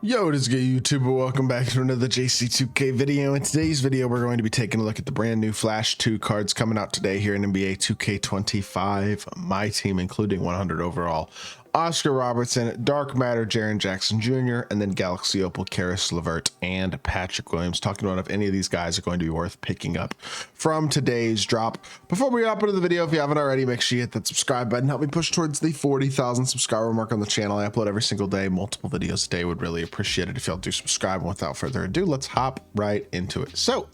Yo, what is good, YouTuber? Welcome back to another JC2K video. In today's video, we're going to be taking a look at the brand new Flash 2 cards coming out today here in NBA 2K25 MyTEAM, including 100 overall Oscar Robertson, Dark Matter Jaren Jackson Jr, and then Galaxy Opal Caris Levert and Patrick Williams, talking about if any of these guys are going to be worth picking up from today's drop. Before we hop into the video, if you haven't already, make sure you hit that subscribe button. Help me push towards the 40,000 subscriber mark on the channel. I upload every single day, multiple videos a day. Would really appreciate it if y'all do subscribe. And without further ado, let's hop right into it. So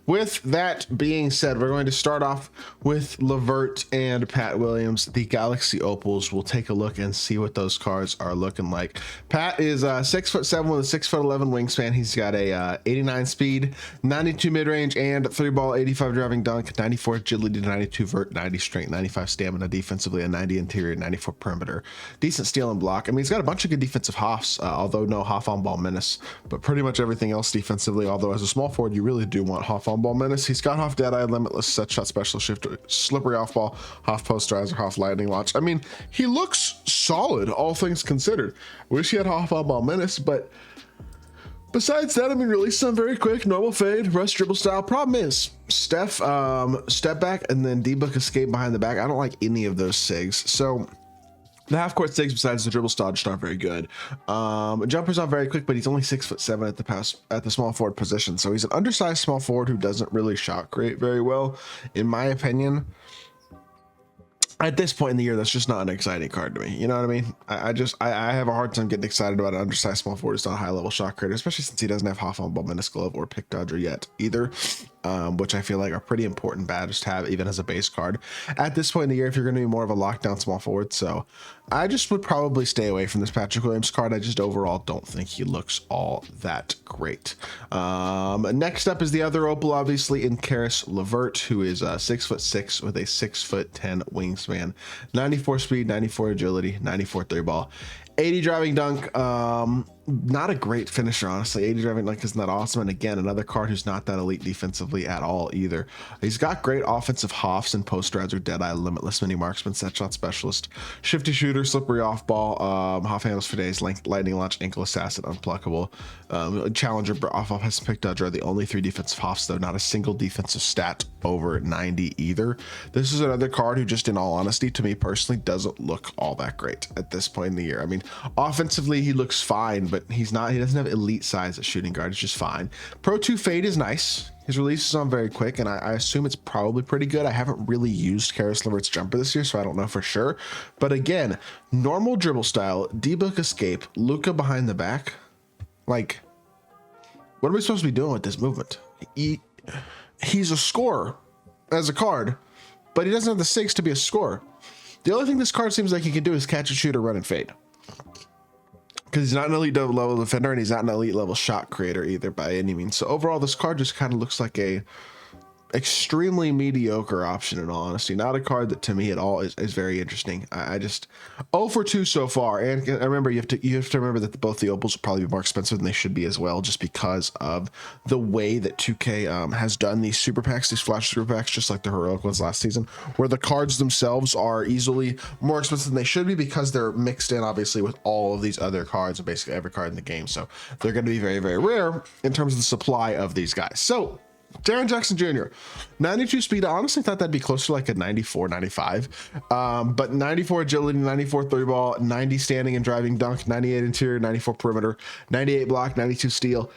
with that being said, we're going to start off with Levert and Pat Williams, the Galaxy Opals. We'll take a look and see what those cards are looking like. Pat is 6'7" with a 6'11" wingspan. He's got a 89 speed, 92 mid-range, and 3 ball, 85 driving dunk, 94 agility, 92 vert, 90 strength, 95 stamina defensively, a 90 interior, 94 perimeter. Decent steal and block. I mean, he's got a bunch of good defensive hoffs, although no hoff on ball menace, but pretty much everything else defensively. Although as a small forward, you really do want hoff on ball menace. He's got Hoff Deadeye, Limitless, Set Shot, Special Shift, Slippery Off Ball, Hoff Posterizer, Hoff Lightning Launch. I mean, he looks solid, all things considered. Wish he had Hoff on ball menace, but besides that, I mean, release them very quick, normal fade, rush dribble style. Problem is, Steph, step back, and then D-Book escape behind the back. I don't like any of those SIGs. So the half court SIGs, besides the dribble style, just aren't very good. Jumper's not very quick, but he's only 6'7" at the small forward position. So he's an undersized small forward who doesn't really shot create very well, in my opinion. At this point in the year, that's just not an exciting card to me. You know what I mean? I have a hard time getting excited about an undersized small forward who's not a high level shot creator, especially since he doesn't have Hoff on ball menace glove or pick dodger yet either, which I feel like are pretty important badges to have even as a base card at this point in the year if you're going to be more of a lockdown small forward. So I just would probably stay away from this Patrick Williams card. I just overall don't think he looks all that great. Next up is the other Opal, obviously, in Caris Levert, who is 6'6" with a 6'10" wingspan, 94 speed, 94 agility, 94 3 ball, 80 driving dunk. Not a great finisher, honestly. 80 driving dunk isn't that awesome. And again, another card who's not that elite defensively at all either. He's got great offensive hoffs and posterizer, Deadeye, Limitless, Mini Marksman, Set Shot Specialist, Shifty Shooter, Slippery Off Ball, Hoff Handles for Days, Lightning Launch, Ankle Assassin, Unpluckable, Challenger, Off has Pick Dodger are the only 3 defensive hoffs, though not a single defensive stat over 90 either. This is another card who, just in all honesty, to me personally, doesn't look all that great at this point in the year. I mean, offensively, he looks fine, but he doesn't have elite size at shooting guard. It's just fine. Pro 2 fade is nice. His release is on very quick, and I assume it's probably pretty good. I haven't really used Caris Levert's jumper this year, so I don't know for sure. But again, normal dribble style, D-Book escape, Luka behind the back. Like, what are we supposed to be doing with this movement? He's a scorer as a card, but he doesn't have the SIGs to be a scorer. The only thing this card seems like he can do is catch and shoot or run and fade, because he's not an elite level defender and he's not an elite level shot creator either by any means. So overall, this card just kind of looks like a extremely mediocre option, in all honesty. Not a card that to me at all is very interesting. I just 0 for 2 so far. And I remember you have to remember that both the Opals will probably be more expensive than they should be as well, just because of the way that 2K has done these super packs, these flash super packs, just like the heroic ones last season, where the cards themselves are easily more expensive than they should be because they're mixed in obviously with all of these other cards and basically every card in the game. So they're going to be very, very rare in terms of the supply of these guys. So Jaren Jackson Jr, 92 speed. I honestly thought that'd be closer to like a 94, 95. But 94 agility, 94 3 ball, 90 standing and driving dunk, 98 interior, 94 perimeter, 98 block, 92 steal.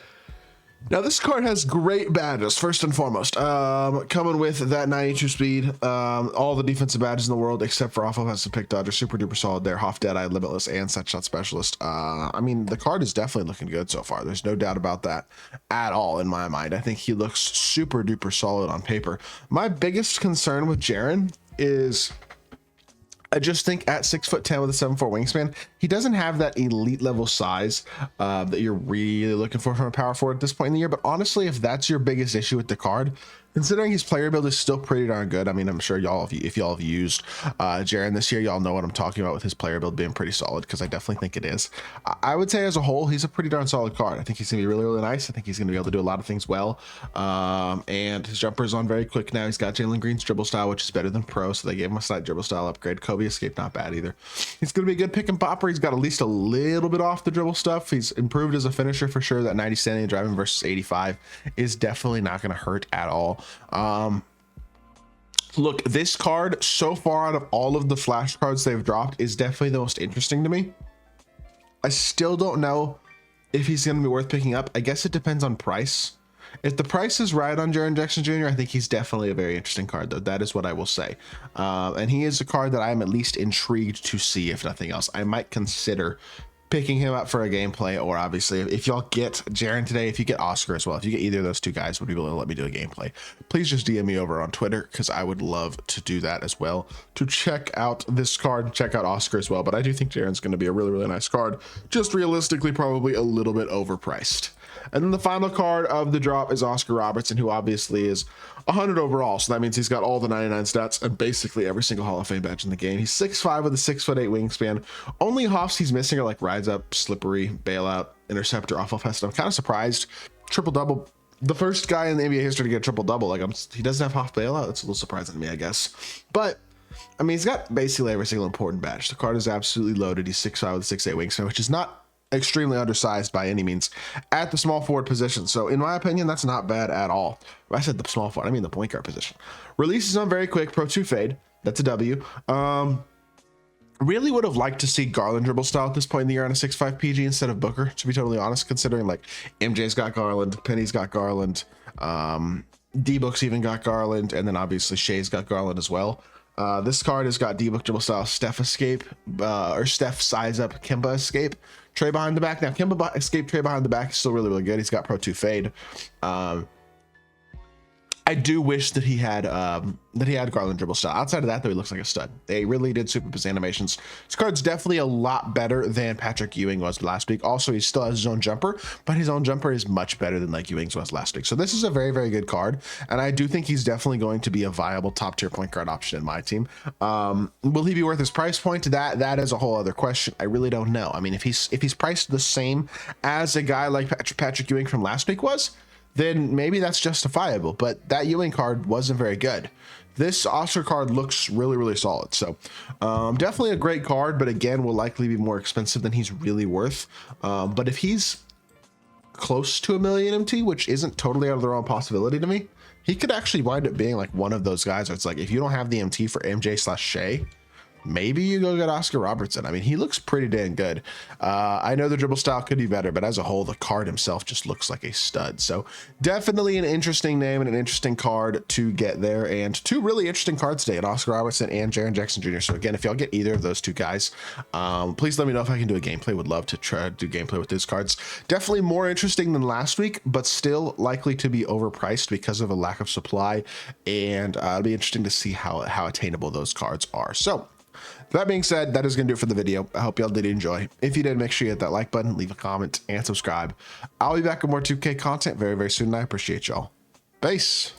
Now this card has great badges, first and foremost, coming with that 92 speed, all the defensive badges in the world except for Off has a Pick Dodger, super duper solid there, Hoff Deadeye, Limitless, and Set Shot Specialist. I mean, the card is definitely looking good so far. There's no doubt about that at all in my mind. I think he looks super duper solid on paper. My biggest concern with Jaren is, I just think at 6'10" with a 7'4" wingspan, he doesn't have that elite level size that you're really looking for from a power forward at this point in the year. But honestly, if that's your biggest issue with the card, considering his player build is still pretty darn good. I mean, I'm sure y'all, if y'all have used Jaren this year, y'all know what I'm talking about with his player build being pretty solid, because I definitely think it is. I would say as a whole, he's a pretty darn solid card. I think he's gonna be really, really nice. I think he's gonna be able to do a lot of things well. And his jumper is on very quick now. He's got Jalen Green's dribble style, which is better than pro, so they gave him a slight dribble style upgrade. Kobe escape, not bad either. He's gonna be a good pick and popper. he's got at least a little bit off the dribble stuff. He's improved as a finisher for sure. That 90 standing and driving versus 85 is definitely not going to hurt at all. Look, this card so far out of all of the flash cards they've dropped is definitely the most interesting to me. I still don't know if he's going to be worth picking up. I guess it depends on price. If the price is right on Jaren Jackson Jr., I think he's definitely a very interesting card, though. That is what I will say. And he is a card that I'm at least intrigued to see, if nothing else. I might consider picking him up for a gameplay, or obviously, if y'all get Jaren today, if you get Oscar as well, if you get either of those two guys, would be able to let me do a gameplay, please just DM me over on Twitter, because I would love to do that as well, to check out this card, check out Oscar as well. But I do think Jaren's going to be a really, really nice card, just realistically probably a little bit overpriced. And then the final card of the drop is Oscar Robertson, who obviously is 100 overall. So that means he's got all the 99 stats and basically every single Hall of Fame badge in the game. He's 6'5" with a 6'8" wingspan. Only hops he's missing are like rides up, slippery, bailout, interceptor, awful fest. I'm kind of surprised. Triple double. The first guy in the NBA history to get a triple double. Like he doesn't have half bailout. That's a little surprising to me, I guess. But I mean, he's got basically every single important badge. The card is absolutely loaded. He's 6'5" with a 6'8" wingspan, which is not extremely undersized by any means at the small forward position. So in my opinion, that's not bad at all. I said the small forward, I mean the point guard position. Releases on very quick, Pro 2 fade. That's a W. Really would have liked to see Garland dribble style at this point in the year on a 6'5" PG instead of Booker, to be totally honest, considering like MJ's got Garland, Penny's got Garland, D-Book's even got Garland, and then obviously Shea's got Garland as well. This card has got D-Book dribble style, Steph escape, or Steph size up, Kemba escape, Trey behind the back. Now Kemba escape, Trey behind the back is still really, really good. He's got Pro 2 fade. I do wish that he had Garland dribble style. Outside of that, though, he looks like a stud. They really did super his animations. This card's definitely a lot better than Patrick Ewing was last week. Also, he still has his own jumper, but his own jumper is much better than like Ewing's was last week. So this is a very, very good card, and I do think he's definitely going to be a viable top tier point guard option in my team. Will he be worth his price point? That is a whole other question. I really don't know. I mean, if he's priced the same as a guy like Patrick Ewing from last week was, then maybe that's justifiable, but that Ewing card wasn't very good. This Oscar card looks really, really solid. So definitely a great card, but again, will likely be more expensive than he's really worth. But if he's close to $1 million MT, which isn't totally out of the realm possibility to me, he could actually wind up being like one of those guys where it's like, if you don't have the MT for MJ/Shea, maybe you go get Oscar Robertson. I mean, he looks pretty dang good. I know the dribble style could be better, but as a whole, the card himself just looks like a stud. So definitely an interesting name and an interesting card to get there. And two really interesting cards today, Oscar Robertson and Jaren Jackson Jr. So again, if y'all get either of those two guys, please let me know if I can do a gameplay. Would love to try to do gameplay with these cards. Definitely more interesting than last week, but still likely to be overpriced because of a lack of supply. And it'll be interesting to see how attainable those cards are. So that being said, that is going to do it for the video. I hope y'all did enjoy. If you did, make sure you hit that like button, leave a comment, and subscribe. I'll be back with more 2K content very, very soon, and I appreciate y'all. Peace.